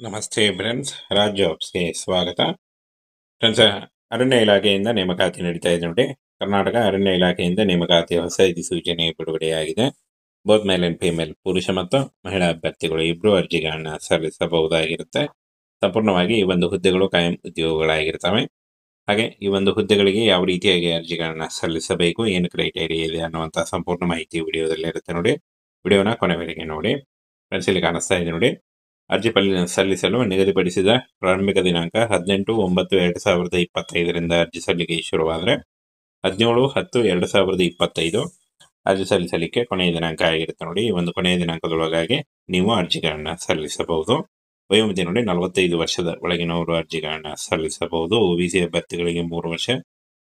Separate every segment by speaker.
Speaker 1: ನಮಸ್ತೆ ಫ್ರೆಂಡ್ಸ್, ರಾಜ್ ಜಾಬ್ಸ್ಗೆ ಸ್ವಾಗತ. ಫ್ರೆಂಡ್ಸ್, ಅರಣ್ಯ ಇಲಾಖೆಯಿಂದ ನೇಮಕಾತಿ ನಡೀತಾ ಇದೆ ನೋಡಿ. ಕರ್ನಾಟಕ ಅರಣ್ಯ ಇಲಾಖೆಯಿಂದ ನೇಮಕಾತಿ ಹೊಸ ಅಧಿಸೂಚನೆ ಬಿಡುಗಡೆಯಾಗಿದೆ. ಬೋತ್ ಮೇಲ್ ಅಂಡ್ ಫಿಮೇಲ್, ಪುರುಷ ಮತ್ತು ಮಹಿಳಾ ಅಭ್ಯರ್ಥಿಗಳು ಇಬ್ಬರು ಅರ್ಜಿಗಳನ್ನ ಸಲ್ಲಿಸಬಹುದಾಗಿರುತ್ತೆ. ಸಂಪೂರ್ಣವಾಗಿ ಈ ಒಂದು ಹುದ್ದೆಗಳು ಕಾಯಂ ಉದ್ಯೋಗಗಳಾಗಿರ್ತವೆ. ಹಾಗೆ ಈ ಒಂದು ಹುದ್ದೆಗಳಿಗೆ ಯಾವ ರೀತಿಯಾಗಿ ಅರ್ಜಿಗಳನ್ನ ಸಲ್ಲಿಸಬೇಕು, ಏನು ಕ್ರೈಟೇರಿಯಾ ಇದೆ ಅನ್ನುವಂಥ ಸಂಪೂರ್ಣ ಮಾಹಿತಿ ವಿಡಿಯೋದಲ್ಲಿ ಇರುತ್ತೆ ನೋಡಿ. ವಿಡಿಯೋನ ಕೊನೆವರೆಗೆ ನೋಡಿ. ಫ್ರೆಂಡ್ಸ್, ಇಲ್ಲಿ ಕಾಣಿಸ್ತಾ ಇದೆ ನೋಡಿ. ಅರ್ಜಿ ಸಲ್ಲಿಸಲು ನಿಗದಿಪಡಿಸಿದ ಪ್ರಾರಂಭಿಕ ದಿನಾಂಕ 18/9/2025 ಅರ್ಜಿ ಸಲ್ಲಿಕೆ ಶುರುವಾದರೆ 17/10/2025 ಅರ್ಜಿ ಸಲ್ಲಿಸಲಿಕ್ಕೆ ಕೊನೆಯ ದಿನಾಂಕ ಆಗಿರುತ್ತೆ ನೋಡಿ. ಈ ಒಂದು ಕೊನೆಯ ದಿನಾಂಕದೊಳಗಾಗಿ ನೀವು ಅರ್ಜಿಗಳನ್ನ ಸಲ್ಲಿಸಬಹುದು. ವಯೋಮಿತಿ ನೋಡಿ, 45 ವರ್ಷದ ಒಳಗಿನವರು ಅರ್ಜಿಗಳನ್ನ ಸಲ್ಲಿಸಬಹುದು. OBC ಅಭ್ಯರ್ಥಿಗಳಿಗೆ 3 ವರ್ಷ,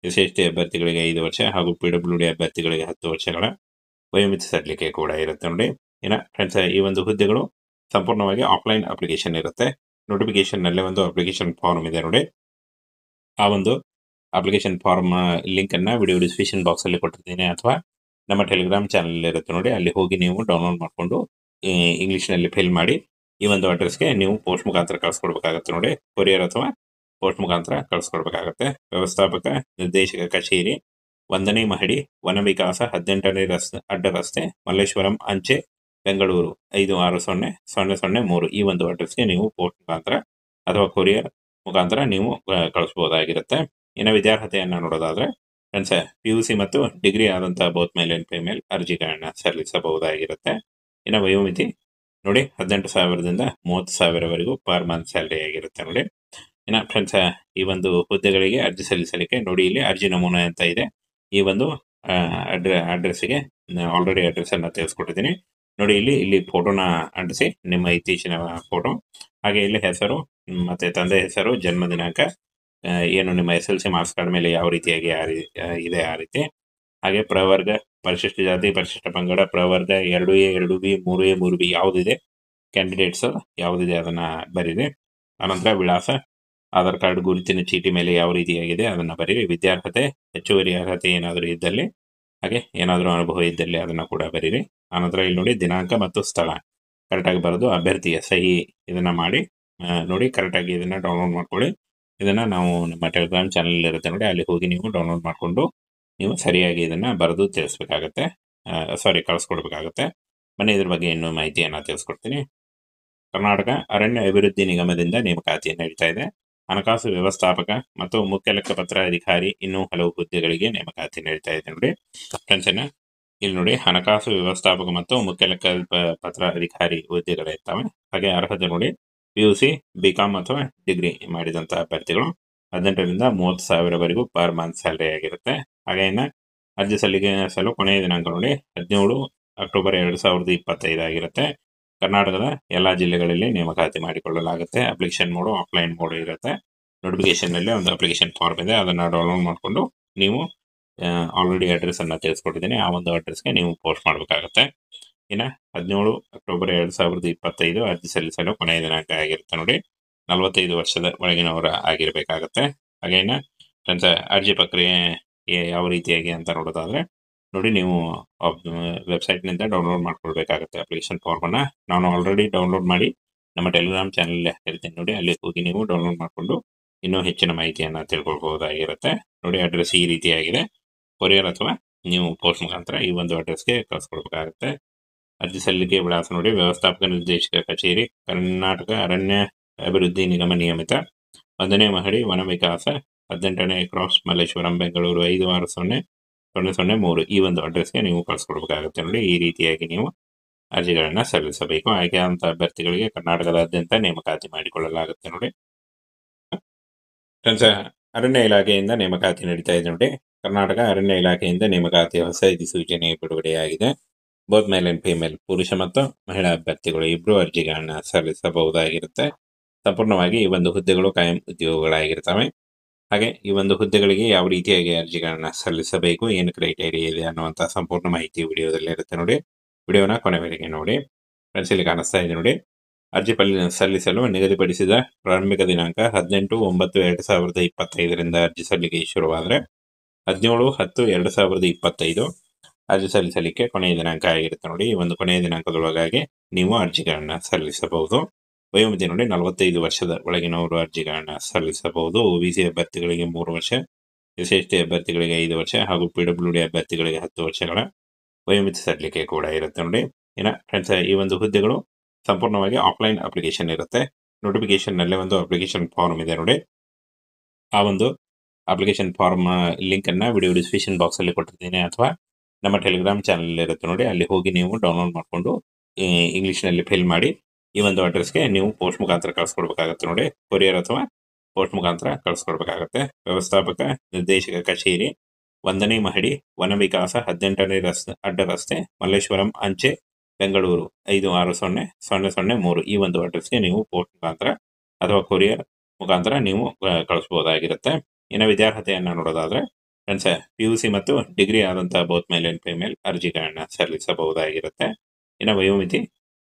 Speaker 1: SC/ST ಅಭ್ಯರ್ಥಿಗಳಿಗೆ 5 ವರ್ಷ ಹಾಗೂ PWD ಅಭ್ಯರ್ಥಿಗಳಿಗೆ 10 ವರ್ಷಗಳ ವಯೋಮಿತಿ ಸಲ್ಲಿಕೆ ಕೂಡ ಇರುತ್ತೆ ನೋಡಿ. ಫ್ರೆಂಡ್ಸ್, ಈ ಒಂದು ಹುದ್ದೆಗಳು ಸಂಪೂರ್ಣವಾಗಿ ಆಫ್ಲೈನ್ ಅಪ್ಲಿಕೇಶನ್ ಇರುತ್ತೆ. ನೋಟಿಫಿಕೇಶನ್ ನಲ್ಲಿ ಒಂದು ಅಪ್ಲಿಕೇಶನ್ ಫಾರ್ಮ್ ಇದೆ ನೋಡಿ. ಆ ಒಂದು ಅಪ್ಲಿಕೇಶನ್ ಫಾರ್ಮ್ ಲಿಂಕ್ ಅನ್ನ ವಿಡಿಯೋ ಡಿಸ್ಕ್ರಿಪ್ಷನ್ ಬಾಕ್ಸ್ ಅಲ್ಲಿ ಕೊಟ್ಟಿದ್ದೀನಿ, ಅಥವಾ ನಮ್ಮ ಟೆಲಿಗ್ರಾಮ್ ಚಾನಲ್ ಇರುತ್ತೆ ನೋಡಿ, ಅಲ್ಲಿ ಹೋಗಿ ನೀವು ಡೌನ್ಲೋಡ್ ಮಾಡಿಕೊಂಡು ಇಂಗ್ಲಿಷ್ ನಲ್ಲಿ ಫಿಲ್ ಮಾಡಿ ಈ ಒಂದು ಅಡ್ರೆಸ್ಗೆ ನೀವು ಪೋಸ್ಟ್ ಮುಖಾಂತರ ಕಳಿಸ್ಕೊಡ್ಬೇಕಾಗತ್ತೆ ನೋಡಿ. ಕೊರಿಯರ್ ಅಥವಾ ಪೋಸ್ಟ್ ಮುಖಾಂತರ ಕಳಿಸ್ಕೊಡ್ಬೇಕಾಗತ್ತೆ. ವ್ಯವಸ್ಥಾಪಕ ನಿರ್ದೇಶಕ ಕಚೇರಿ, 1ನೇ ಮಹಡಿ, ವನ ವಿಕಾಸ, 18ನೇ ಅಡ್ಡ ರಸ್ತೆ, ಮಲ್ಲೇಶ್ವರಂ ಅಂಚೆ, ಬೆಂಗಳೂರು 560003 ಈ ಒಂದು ಅಡ್ರೆಸ್ಗೆ ನೀವು ಪೋಸ್ಟ್ ಮುಖಾಂತರ ಅಥವಾ ಕೊರಿಯರ್ ಮುಖಾಂತರ ನೀವು ಕಳಿಸಬಹುದಾಗಿರುತ್ತೆ. ಇನ್ನು ವಿದ್ಯಾರ್ಹತೆಯನ್ನ ನೋಡೋದಾದ್ರೆ ಫ್ರೆಂಡ್ಸ್, PUC ಮತ್ತು ಡಿಗ್ರಿ ಆದಂತಹ ಬೋತ್ ಮೇಲ್ ಅಂಡ್ ಫಿಮೇಲ್ ಅರ್ಜಿಗಳನ್ನ ಸಲ್ಲಿಸಬಹುದಾಗಿರುತ್ತೆ. ಇನ್ನು ವಯೋಮಿತಿ ನೋಡಿ, 18,000ದಿಂದ 30,000ವರೆಗೂ ಪರ್ ಮಂತ್ ಸ್ಯಾಲರಿ ಆಗಿರುತ್ತೆ ನೋಡಿ. ಇನ್ನು ಫ್ರೆಂಡ್ಸ್, ಈ ಒಂದು ಹುದ್ದೆಗಳಿಗೆ ಅರ್ಜಿ ಸಲ್ಲಿಸಲಿಕ್ಕೆ ನೋಡಿ, ಇಲ್ಲಿ ಅರ್ಜಿ ನಮೂನೆ ಅಂತ ಇದೆ. ಈ ಒಂದು ಅಡ್ರೆಸ್ಗೆ ಆಲ್ರೆಡಿ ಅಡ್ರೆಸ್ ಅನ್ನ ತಿಳಿಸ್ಕೊಟ್ಟಿದ್ದೀನಿ ನೋಡಿ. ಇಲ್ಲಿ ಫೋಟೋನ ಅಂಟಿಸಿ, ನಿಮ್ಮ ಇತ್ತೀಚಿನ ಫೋಟೋ, ಹಾಗೆ ಇಲ್ಲಿ ಹೆಸರು ಮತ್ತೆ ತಂದೆ ಹೆಸರು, ಜನ್ಮ ದಿನಾಂಕ, ಏನು ನಿಮ್ಮ SLC ಮಾರ್ಕ್ಸ್ ಕಾರ್ಡ್ ಮೇಲೆ ಯಾವ ರೀತಿಯಾಗಿ ಇದೆ ಆ ರೀತಿ, ಹಾಗೆ ಪ್ರವರ್ಗ, ಪರಿಶಿಷ್ಟ ಜಾತಿ, ಪರಿಶಿಷ್ಟ ಪಂಗಡ, ಪ್ರವರ್ಗ 2A 2B 3A 3B ಯಾವುದಿದೆ, ಕ್ಯಾಂಡಿಡೇಟ್ಸ್ ಯಾವುದಿದೆ ಅದನ್ನ ಬರೀರಿ. ಅನಂತರ ವಿಳಾಸ, ಆಧಾರ್ ಕಾರ್ಡ್ ಗುರುತಿನ ಚೀಟಿ ಮೇಲೆ ಯಾವ ರೀತಿಯಾಗಿದೆ ಅದನ್ನ ಬರೀರಿ. ವಿದ್ಯಾರ್ಹತೆ, ಹೆಚ್ಚುವರಿ ಅರ್ಹತೆ ಏನಾದರೂ ಇದ್ದಲ್ಲಿ, ಹಾಗೆ ಏನಾದರೂ ಅನುಭವ ಇದ್ದಲ್ಲಿ ಅದನ್ನ ಕೂಡ ಬರೀರಿ. ಆನಂತರ ಇಲ್ಲಿ ನೋಡಿ, ದಿನಾಂಕ ಮತ್ತು ಸ್ಥಳ ಕರೆಕ್ಟಾಗಿ ಬರೆದು ಅಭ್ಯರ್ಥಿಯ ಸಹಿ ಇದನ್ನ ಮಾಡಿ ನೋಡಿ, ಕರೆಕ್ಟಾಗಿ ಇದನ್ನ ಡೌನ್ಲೋಡ್ ಮಾಡ್ಕೊಳ್ಳಿ. ಇದನ್ನ ನಾವು ನಮ್ಮ ಟೆಲಿಗ್ರಾಮ್ ಚಾನಲ್ ಇರುತ್ತೆ ನೋಡಿ, ಅಲ್ಲಿ ಹೋಗಿ ನೀವು ಡೌನ್ಲೋಡ್ ಮಾಡಿಕೊಂಡು ನೀವು ಸರಿಯಾಗಿ ಇದನ್ನ ಬರೆದು ತಿಳಿಸ್ಬೇಕಾಗತ್ತೆ, ಕಳಿಸ್ಕೊಡ್ಬೇಕಾಗತ್ತೆ. ಬನ್ನಿ ಇದ್ರ ಬಗ್ಗೆ ಇನ್ನೂ ಮಾಹಿತಿಯನ್ನ ತಿಳಿಸ್ಕೊಡ್ತೀನಿ. ಕರ್ನಾಟಕ ಅರಣ್ಯ ಅಭಿವೃದ್ಧಿ ನಿಗಮದಿಂದ ನೇಮಕಾತಿ ನಡೀತಾ ಇದೆ. ಹಣಕಾಸು ವ್ಯವಸ್ಥಾಪಕ ಮತ್ತು ಮುಖ್ಯ ಲೆಕ್ಕಪತ್ರ ಅಧಿಕಾರಿ, ಇನ್ನೂ ಹಲವು ಹುದ್ದೆಗಳಿಗೆ ನೇಮಕಾತಿ ನಡೀತಾ ಇದೆ ನೋಡಿ. ಫ್ರೆಂಡ್ಸ್, ಇಲ್ಲಿ ನೋಡಿ, ಹಣಕಾಸು ವ್ಯವಸ್ಥಾಪಕ ಮತ್ತು ಮುಖ್ಯ ಲೆಕ್ಕಪತ್ರ ಅಧಿಕಾರಿ ಹುದ್ದೆಗಳಿರ್ತವೆ. ಹಾಗೆ ಅರ್ಹತೆ ನೋಡಿ, PUC, BCom ಅಥವಾ ಡಿಗ್ರಿ ಮಾಡಿದಂತಹ ಅಭ್ಯರ್ಥಿಗಳು 18ರಿಂದ 30,000ವರೆಗೂ ಪರ್ ಮಂತ್ ಸ್ಯಾಲರಿ ಆಗಿರುತ್ತೆ. ಹಾಗೆ ಇನ್ನು ಅರ್ಜಿ ಸಲ್ಲಿಸಲು ಕೊನೆಯ ದಿನಾಂಕ ನೋಡಿ 17 ಅಕ್ಟೋಬರ್ 2025 ಆಗಿರುತ್ತೆ. ಕರ್ನಾಟಕದ ಎಲ್ಲಾ ಜಿಲ್ಲೆಗಳಲ್ಲಿ ನೇಮಕಾತಿ ಮಾಡಿಕೊಳ್ಳಲಾಗುತ್ತೆ. ಅಪ್ಲಿಕೇಶನ್ ಮೋಡು ಆಫ್ಲೈನ್ ಮೋಡ್ ಇರುತ್ತೆ. ನೋಟಿಫಿಕೇಶನ್ ನಲ್ಲಿ ಒಂದು ಅಪ್ಲಿಕೇಶನ್ ಫಾರ್ಮ್ ಇದೆ, ಅದನ್ನ ಡೌನ್ಲೋಡ್ ಮಾಡಿಕೊಂಡು ನೀವು ಆಲ್ರೆಡಿ ಅಡ್ರೆಸ್ ಅನ್ನ ತಿಳಿಸ್ಕೊಟ್ಟಿದ್ದೀನಿ, ಆ ಒಂದು ಅಡ್ರೆಸ್ಗೆ ನೀವು ಪೋಸ್ಟ್ ಮಾಡಬೇಕಾಗುತ್ತೆ. ಇನ್ನು 17 ಅಕ್ಟೋಬರ್ 2025 ಅರ್ಜಿ ಸಲ್ಲಿಸಲು ಕೊನೆಯ ದಿನಾಂಕ ಆಗಿರುತ್ತೆ ನೋಡಿ. 45 ವರ್ಷದ ಒಳಗಿನವರ ಆಗಿರಬೇಕಾಗತ್ತೆ. ಹಾಗೆ ಇನ್ನು ಫ್ರೆಂಡ್ಸ್, ಅರ್ಜಿ ಪ್ರಕ್ರಿಯೆ ಯಾವ ರೀತಿಯಾಗಿ ಅಂತ ನೋಡೋದಾದ್ರೆ ನೋಡಿ, ನೀವು ವೆಬ್ಸೈಟ್ನಿಂದ ಡೌನ್ಲೋಡ್ ಮಾಡ್ಕೊಳ್ಬೇಕಾಗುತ್ತೆ ಅಪ್ಲಿಕೇಶನ್ ಫಾರ್ಮ್ ಅನ್ನ. ನಾನು ಆಲ್ರೆಡಿ ಡೌನ್ಲೋಡ್ ಮಾಡಿ ನಮ್ಮ ಟೆಲಿಗ್ರಾಮ್ ಚಾನಲ್ ಹೇಳ್ತೀನಿ ನೋಡಿ, ಅಲ್ಲಿ ಹೋಗಿ ನೀವು ಡೌನ್ಲೋಡ್ ಮಾಡಿಕೊಂಡು ಇನ್ನೂ ಹೆಚ್ಚಿನ ಮಾಹಿತಿಯನ್ನ ತಿಳ್ಕೊಳ್ಬಹುದಾಗಿರುತ್ತೆ ನೋಡಿ. ಅಡ್ರೆಸ್ ಈ ರೀತಿಯಾಗಿದೆ. ಕೊರಿಯರ್ ಅಥವಾ ನೀವು ಪೋಸ್ಟ್ ಮುಖಾಂತರ ಈ ಒಂದು ಅಡ್ರೆಸ್ಗೆ ಕಳಿಸ್ಕೊಡ್ಬೇಕಾಗುತ್ತೆ. ಅರ್ಜಿ ಸಲ್ಲಿಕೆ ವಿಳಾಸ ನೋಡಿ, ವ್ಯವಸ್ಥಾಪಕ ನಿರ್ದೇಶಕ ಕಚೇರಿ, ಕರ್ನಾಟಕ ಅರಣ್ಯ ಅಭಿವೃದ್ಧಿ ನಿಗಮ ನಿಯಮಿತ, 1ನೇ ಮಹಡಿ, ವನ ವಿಕಾಸ, 18ನೇ ಕ್ರಾಸ್, ಮಲ್ಲೇಶ್ವರಂ, ಬೆಂಗಳೂರು 560003 ಈ ಒಂದು ಅಡ್ರೆಸ್ಗೆ ನೀವು ಕಳಿಸ್ಕೊಡ್ಬೇಕಾಗುತ್ತೆ ನೋಡಿ. ಈ ರೀತಿಯಾಗಿ ನೀವು ಅರ್ಜಿಗಳನ್ನ ಸಲ್ಲಿಸಬೇಕು. ಆಯ್ಕೆಯಾದಂತ ಅಭ್ಯರ್ಥಿಗಳಿಗೆ ಕರ್ನಾಟಕದಾದ್ಯಂತ ನೇಮಕಾತಿ ಮಾಡಿಕೊಳ್ಳಲಾಗುತ್ತೆ ನೋಡಿ. ಫ್ರೆಂಡ್ಸ್, ಅರಣ್ಯ ಇಲಾಖೆಯಿಂದ ನೇಮಕಾತಿ ನಡೀತಾ ಇದೆ ನೋಡಿ. ಕರ್ನಾಟಕ ಅರಣ್ಯ ಇಲಾಖೆಯಿಂದ ನೇಮಕಾತಿ ಹೊಸ ಅಧಿಸೂಚನೆ ಬಿಡುಗಡೆಯಾಗಿದೆ. ಬೋತ್ ಮೇಲ್ ಅಂಡ್ ಫಿಮೇಲ್, ಪುರುಷ ಮತ್ತು ಮಹಿಳಾ ಅಭ್ಯರ್ಥಿಗಳು ಇಬ್ಬರು ಅರ್ಜಿಗಳನ್ನ ಸಲ್ಲಿಸಬಹುದಾಗಿರುತ್ತೆ. ಸಂಪೂರ್ಣವಾಗಿ ಈ ಒಂದು ಹುದ್ದೆಗಳು ಕಾಯಂ ಉದ್ಯೋಗಗಳಾಗಿರ್ತವೆ. ಹಾಗೆ ಈ ಒಂದು ಹುದ್ದೆಗಳಿಗೆ ಯಾವ ರೀತಿಯಾಗಿ ಅರ್ಜಿಗಳನ್ನ ಸಲ್ಲಿಸಬೇಕು, ಏನು ಕ್ರೈಟೇರಿಯಾ ಇದೆ ಅನ್ನುವಂಥ ಸಂಪೂರ್ಣ ಮಾಹಿತಿ ವಿಡಿಯೋದಲ್ಲಿ ಇರುತ್ತೆ ನೋಡಿ. ವಿಡಿಯೋನ ಕೊನೆವರೆಗೆ ನೋಡಿ. ಫ್ರೆಂಡ್ಸ್, ಇಲ್ಲಿ ಕಾಣಿಸ್ತಾ ಇದೆ ನೋಡಿ. ಅರ್ಜಿ ಸಲ್ಲಿಸಲು ನಿಗದಿಪಡಿಸಿದ ಪ್ರಾರಂಭಿಕ ದಿನಾಂಕ 18/9/2025 ಅರ್ಜಿ ಸಲ್ಲಿಕೆ ಶುರುವಾದರೆ 17/10/2025 ಅರ್ಜಿ ಸಲ್ಲಿಸಲಿಕ್ಕೆ ಕೊನೆಯ ದಿನಾಂಕ ಆಗಿರುತ್ತೆ ನೋಡಿ. ಈ ಒಂದು ಕೊನೆಯ ದಿನಾಂಕದೊಳಗಾಗಿ ನೀವು ಅರ್ಜಿಗಳನ್ನ ಸಲ್ಲಿಸಬಹುದು. ವಯೋಮಿತಿ ನೋಡಿ 45 ವರ್ಷದ ಒಳಗಿನವರು ಅರ್ಜಿಗಳನ್ನು ಸಲ್ಲಿಸಬಹುದು. OBC ಅಭ್ಯರ್ಥಿಗಳಿಗೆ 3 ವರ್ಷ, SC/ST ಅಭ್ಯರ್ಥಿಗಳಿಗೆ 5 ವರ್ಷ ಹಾಗೂ PWD ಅಭ್ಯರ್ಥಿಗಳಿಗೆ 10 ವರ್ಷಗಳ ವಯೋಮಿತಿ ಸಲ್ಲಿಕೆ ಕೂಡ ಇರುತ್ತೆ ನೋಡಿ. ಇನ್ನು ಫ್ರೆಂಡ್ಸ್, ಈ ಒಂದು ಹುದ್ದೆಗಳು ಸಂಪೂರ್ಣವಾಗಿ ಆಫ್ಲೈನ್ ಅಪ್ಲಿಕೇಶನ್ ಇರುತ್ತೆ. ನೋಟಿಫಿಕೇಶನ್ ನಲ್ಲಿ ಒಂದು ಅಪ್ಲಿಕೇಶನ್ ಫಾರ್ಮ್ ಇದೆ ನೋಡಿ. ಆ ಒಂದು ಅಪ್ಲಿಕೇಶನ್ ಫಾರ್ಮ್ ಲಿಂಕ್ ಅನ್ನ ವಿಡಿಯೋ ಡಿಸ್ಕ್ರಿಪ್ಷನ್ ಬಾಕ್ಸ್ ಅಲ್ಲಿ ಕೊಟ್ಟಿರ್ತೀನಿ, ಅಥವಾ ನಮ್ಮ ಟೆಲಿಗ್ರಾಮ್ ಚಾನಲ್ ಇರುತ್ತೆ ನೋಡಿ, ಅಲ್ಲಿ ಹೋಗಿ ನೀವು ಡೌನ್ಲೋಡ್ ಮಾಡಿಕೊಂಡು ಇಂಗ್ಲಿಷ್ ನಲ್ಲಿ ಫಿಲ್ ಮಾಡಿ ಈ ಒಂದು ಅಡ್ರೆಸ್ಗೆ ನೀವು ಪೋಸ್ಟ್ ಮುಖಾಂತರ ಕಳಿಸ್ಕೊಡ್ಬೇಕಾಗತ್ತೆ ನೋಡಿ. ಕೊರಿಯರ್ ಅಥವಾ ಪೋಸ್ಟ್ ಮುಖಾಂತರ ಕಳಿಸ್ಕೊಡ್ಬೇಕಾಗತ್ತೆ. ವ್ಯವಸ್ಥಾಪಕ ನಿರ್ದೇಶಕ ಕಚೇರಿ, 1ನೇ ಮಹಡಿ, ವನ ವಿಕಾಸ, 18ನೇ ಅಡ್ಡ ರಸ್ತೆ, ಮಲ್ಲೇಶ್ವರಂ ಅಂಚೆ, ಬೆಂಗಳೂರು 560003 ಈ ಒಂದು ಅಡ್ರೆಸ್ಗೆ ನೀವು ಪೋಸ್ಟ್ ಮುಖಾಂತರ ಅಥವಾ ಕೊರಿಯರ್ ಮುಖಾಂತರ ನೀವು ಕಳಿಸಬಹುದಾಗಿರುತ್ತೆ. ಇನ್ನು ವಿದ್ಯಾರ್ಹತೆಯನ್ನು ನೋಡೋದಾದ್ರೆ ಫ್ರೆಂಡ್ಸ್, PUC ಮತ್ತು ಡಿಗ್ರಿ ಆದಂತಹ ಬೋತ್ ಮೇಲ್ ಅಂಡ್ ಫಿಮೇಲ್ ಅರ್ಜಿಗಳನ್ನ ಸಲ್ಲಿಸಬಹುದಾಗಿರುತ್ತೆ. ಇನ್ನು ವಯೋಮಿತಿ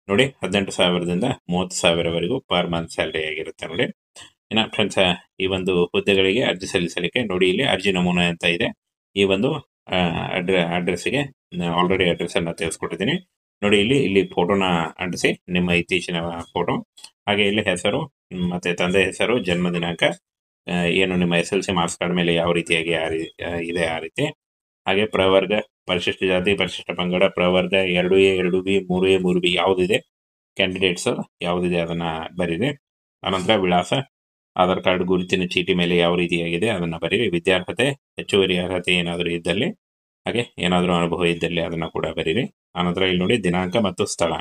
Speaker 1: ನೋಡಿ 18,000ದಿಂದ 30,000ವರೆಗೂ ಪರ್ ಮಂತ್ ಸ್ಯಾಲರಿ ಆಗಿರುತ್ತೆ ನೋಡಿ. ಇನ್ನು ಫ್ರೆಂಡ್ಸ್, ಈ ಒಂದು ಹುದ್ದೆಗಳಿಗೆ ಅರ್ಜಿ ಸಲ್ಲಿಸಲಿಕ್ಕೆ ನೋಡಿ, ಇಲ್ಲಿ ಅರ್ಜಿ ನಮೂನೆ ಅಂತ ಇದೆ. ಈ ಒಂದು ಅಡ್ರೆಸ್ಗೆ ಆಲ್ರೆಡಿ ಅಡ್ರೆಸ್ ಅನ್ನ ತಿಳಿಸ್ಕೊಟ್ಟಿದ್ದೀನಿ ನೋಡಿ. ಇಲ್ಲಿ ಫೋಟೋನ ಅಂಟಿಸಿ, ನಿಮ್ಮ ಇತ್ತೀಚಿನ ಫೋಟೋ, ಹಾಗೆ ಇಲ್ಲಿ ಹೆಸರು ಮತ್ತೆ ತಂದೆ ಹೆಸರು, ಜನ್ಮ ದಿನಾಂಕ, ಏನು ನಿಮ್ಮ SLC ಮಾರ್ಕ್ಸ್ ಕಾರ್ಡ್ ಮೇಲೆ ಯಾವ ರೀತಿಯಾಗಿ ಇದೆ ಆ ರೀತಿ, ಹಾಗೆ ಪ್ರವರ್ಗ, ಪರಿಶಿಷ್ಟ ಜಾತಿ, ಪರಿಶಿಷ್ಟ ಪಂಗಡ, ಪ್ರವರ್ಗ 2A 2B 3A 3B ಯಾವುದಿದೆ, ಕ್ಯಾಂಡಿಡೇಟ್ಸ್ ಯಾವುದಿದೆ ಅದನ್ನ ಬರೀರಿ. ಆನಂತರ ವಿಳಾಸ, ಆಧಾರ್ ಕಾರ್ಡ್ ಗುರುತಿನ ಚೀಟಿ ಮೇಲೆ ಯಾವ ರೀತಿಯಾಗಿದೆ ಅದನ್ನ ಬರೀರಿ. ವಿದ್ಯಾರ್ಹತೆ, ಹೆಚ್ಚುವರಿ ಅರ್ಹತೆ ಏನಾದರೂ ಇದ್ದಲ್ಲಿ, ಹಾಗೆ ಏನಾದರೂ ಅನುಭವ ಇದ್ದಲ್ಲಿ ಅದನ್ನ ಕೂಡ ಬರೀರಿ. ಆನಂತರ ಇಲ್ಲಿ ನೋಡಿ ದಿನಾಂಕ ಮತ್ತು ಸ್ಥಳ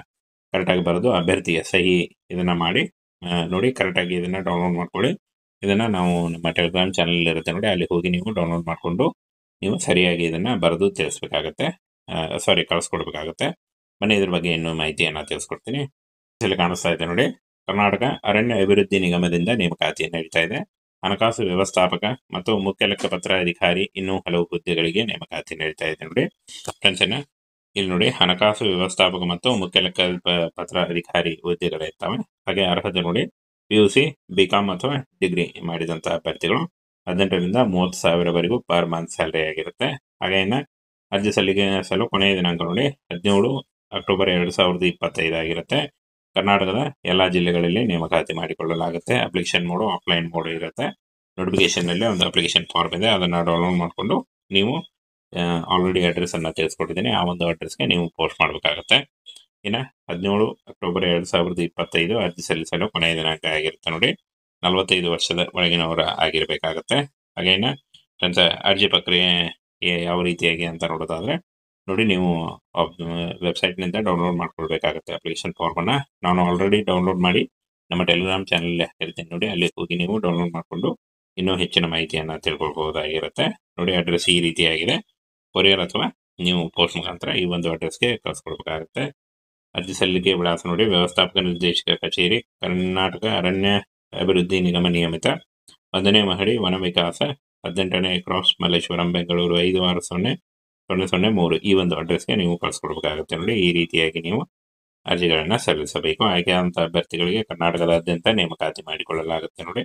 Speaker 1: ಕರೆಕ್ಟಾಗಿ ಬರೋದು, ಅಭ್ಯರ್ಥಿಯ ಸಹಿ ಇದನ್ನ ಮಾಡಿ ನೋಡಿ, ಕರೆಕ್ಟಾಗಿ ಇದನ್ನ ಡೌನ್ಲೋಡ್ ಮಾಡ್ಕೊಳ್ಳಿ. ಇದನ್ನ ನಾವು ನಮ್ಮ ಟೆಲಿಗ್ರಾಮ್ ಚಾನಲ್ ಇರುತ್ತೆ ನೋಡಿ, ಅಲ್ಲಿ ಹೋಗಿ ನೀವು ಡೌನ್ಲೋಡ್ ಮಾಡಿಕೊಂಡು ನೀವು ಸರಿಯಾಗಿ ಇದನ್ನ ಬರೆದು ತಿಳಿಸ್ಬೇಕಾಗತ್ತೆ, ಕಳಿಸ್ಕೊಡ್ಬೇಕಾಗತ್ತೆ. ಬನ್ನಿ ಇದ್ರ ಬಗ್ಗೆ ಇನ್ನೂ ಮಾಹಿತಿಯನ್ನ ತಿಳಿಸ್ಕೊಡ್ತೀನಿ. ಇಲ್ಲಿ ಕಾಣಿಸ್ತಾ ಇದೆ ನೋಡಿ, ಕರ್ನಾಟಕ ಅರಣ್ಯ ಅಭಿವೃದ್ಧಿ ನಿಗಮದಿಂದ ನೇಮಕಾತಿಯನ್ನು ನಡೀತಾ ಇದೆ. ಹಣಕಾಸು ವ್ಯವಸ್ಥಾಪಕ ಮತ್ತು ಮುಖ್ಯ ಲೆಕ್ಕಪತ್ರ ಅಧಿಕಾರಿ ಇನ್ನೂ ಹಲವು ಹುದ್ದೆಗಳಿಗೆ ನೇಮಕಾತಿ ನಡೀತಾ ಇದೆ ನೋಡಿ. ಫ್ರೆಂಡ್ಸ್, ಇಲ್ಲಿ ನೋಡಿ ಹಣಕಾಸು ವ್ಯವಸ್ಥಾಪಕ ಮತ್ತು ಮುಖ್ಯ ಲೆಕ್ಕಪತ್ರ ಅಧಿಕಾರಿ ಹುದ್ದೆಗಳಿರ್ತವೆ. ಹಾಗೆ ಅರ್ಹತೆ ನೋಡಿ, PUC, BCom ಅಥವಾ ಡಿಗ್ರಿ ಮಾಡಿದಂತಹ ಅಭ್ಯರ್ಥಿಗಳು 18ರಿಂದ 30,000ವರೆಗೂ ಪರ್ ಮಂತ್ ಸ್ಯಾಲರಿ ಆಗಿರುತ್ತೆ. ಹಾಗೆ ಇನ್ನು ಅರ್ಜಿ ಸಲ್ಲಿಸಲು ಕೊನೆಯ ದಿನಾಂಕ ನೋಡಿ 17 ಅಕ್ಟೋಬರ್ 2025 ಆಗಿರುತ್ತೆ. ಕರ್ನಾಟಕದ ಎಲ್ಲಾ ಜಿಲ್ಲೆಗಳಲ್ಲಿ ನೇಮಕಾತಿ ಮಾಡಿಕೊಳ್ಳಲಾಗುತ್ತೆ. ಅಪ್ಲಿಕೇಶನ್ ಮೋಡು ಆಫ್ಲೈನ್ ಮೋಡ್ ಇರುತ್ತೆ. ನೋಟಿಫಿಕೇಶನ್ ನಲ್ಲಿ ಒಂದು ಅಪ್ಲಿಕೇಶನ್ ಫಾರ್ಮ್ ಇದೆ, ಅದನ್ನ ಡೌನ್ಲೋಡ್ ಮಾಡಿಕೊಂಡು ನೀವು ಆಲ್ರೆಡಿ ಅಡ್ರೆಸ್ ಅನ್ನ ತಿಳಿಸ್ಕೊಟ್ಟಿದ್ದೀನಿ, ಆ ಒಂದು ಅಡ್ರೆಸ್ಗೆ ನೀವು ಪೋಸ್ಟ್ ಮಾಡಬೇಕಾಗುತ್ತೆ. ಇನ್ನು 17 ಅಕ್ಟೋಬರ್ 2025 ಅರ್ಜಿ ಸಲ್ಲಿಸಲು ಕೊನೆಯ ದಿನಾಂಕ ಆಗಿರುತ್ತೆ ನೋಡಿ. 45 ವರ್ಷದ ಒಳಗಿನವರ ಆಗಿರಬೇಕಾಗತ್ತೆ. ಹಾಗೆ ಇನ್ನು ಫ್ರೆಂಡ್ಸ್, ಅರ್ಜಿ ಪ್ರಕ್ರಿಯೆ ಯಾವ ರೀತಿಯಾಗಿ ಅಂತ ನೋಡೋದಾದ್ರೆ ನೋಡಿ, ನೀವು ವೆಬ್ಸೈಟ್ನಿಂದ ಡೌನ್ಲೋಡ್ ಮಾಡ್ಕೊಳ್ಬೇಕಾಗುತ್ತೆ ಅಪ್ಲಿಕೇಶನ್ ಫಾರ್ಮನ್ನು. ನಾನು ಆಲ್ರೆಡಿ ಡೌನ್ಲೋಡ್ ಮಾಡಿ ನಮ್ಮ ಟೆಲಿಗ್ರಾಮ್ ಚಾನಲ್ ಹೇಳ್ತೀನಿ ನೋಡಿ, ಅಲ್ಲಿ ಹೋಗಿ ನೀವು ಡೌನ್ಲೋಡ್ ಮಾಡಿಕೊಂಡು ಇನ್ನೂ ಹೆಚ್ಚಿನ ಮಾಹಿತಿಯನ್ನು ತಿಳ್ಕೊಳ್ಬಹುದಾಗಿರುತ್ತೆ ನೋಡಿ. ಅಡ್ರೆಸ್ ಈ ರೀತಿಯಾಗಿದೆ. ಕೊರಿಯರ್ ಅಥವಾ ನೀವು ಪೋಸ್ಟ್ ಮುಖಾಂತರ ಈ ಒಂದು ಅಡ್ರೆಸ್ಗೆ ಕಳಿಸ್ಕೊಡ್ಬೇಕಾಗುತ್ತೆ. ಅರ್ಜಿ ಸಲ್ಲಿಕೆ ವಿಳಾಸ ನೋಡಿ, ವ್ಯವಸ್ಥಾಪಕ ನಿರ್ದೇಶಕ ಕಚೇರಿ, ಕರ್ನಾಟಕ ಅರಣ್ಯ ಅಭಿವೃದ್ಧಿ ನಿಗಮ ನಿಯಮಿತ, 1ನೇ ಮಹಡಿ, ವನ ವಿಕಾಸ, 18ನೇ ಕ್ರಾಸ್, ಮಲ್ಲೇಶ್ವರಂ, ಬೆಂಗಳೂರು 560003 ಈ ಒಂದು ಅಡ್ರೆಸ್ಗೆ ನೀವು ಕಳಿಸ್ಕೊಡ್ಬೇಕಾಗುತ್ತೆ ನೋಡಿ. ಈ ರೀತಿಯಾಗಿ ನೀವು ಅರ್ಜಿಗಳನ್ನ ಸಲ್ಲಿಸಬೇಕು. ಆಯ್ಕೆಯಾದಂತಹ ಅಭ್ಯರ್ಥಿಗಳಿಗೆ ಕರ್ನಾಟಕದಾದ್ಯಂತ ನೇಮಕಾತಿ ಮಾಡಿಕೊಳ್ಳಲಾಗುತ್ತೆ ನೋಡಿ.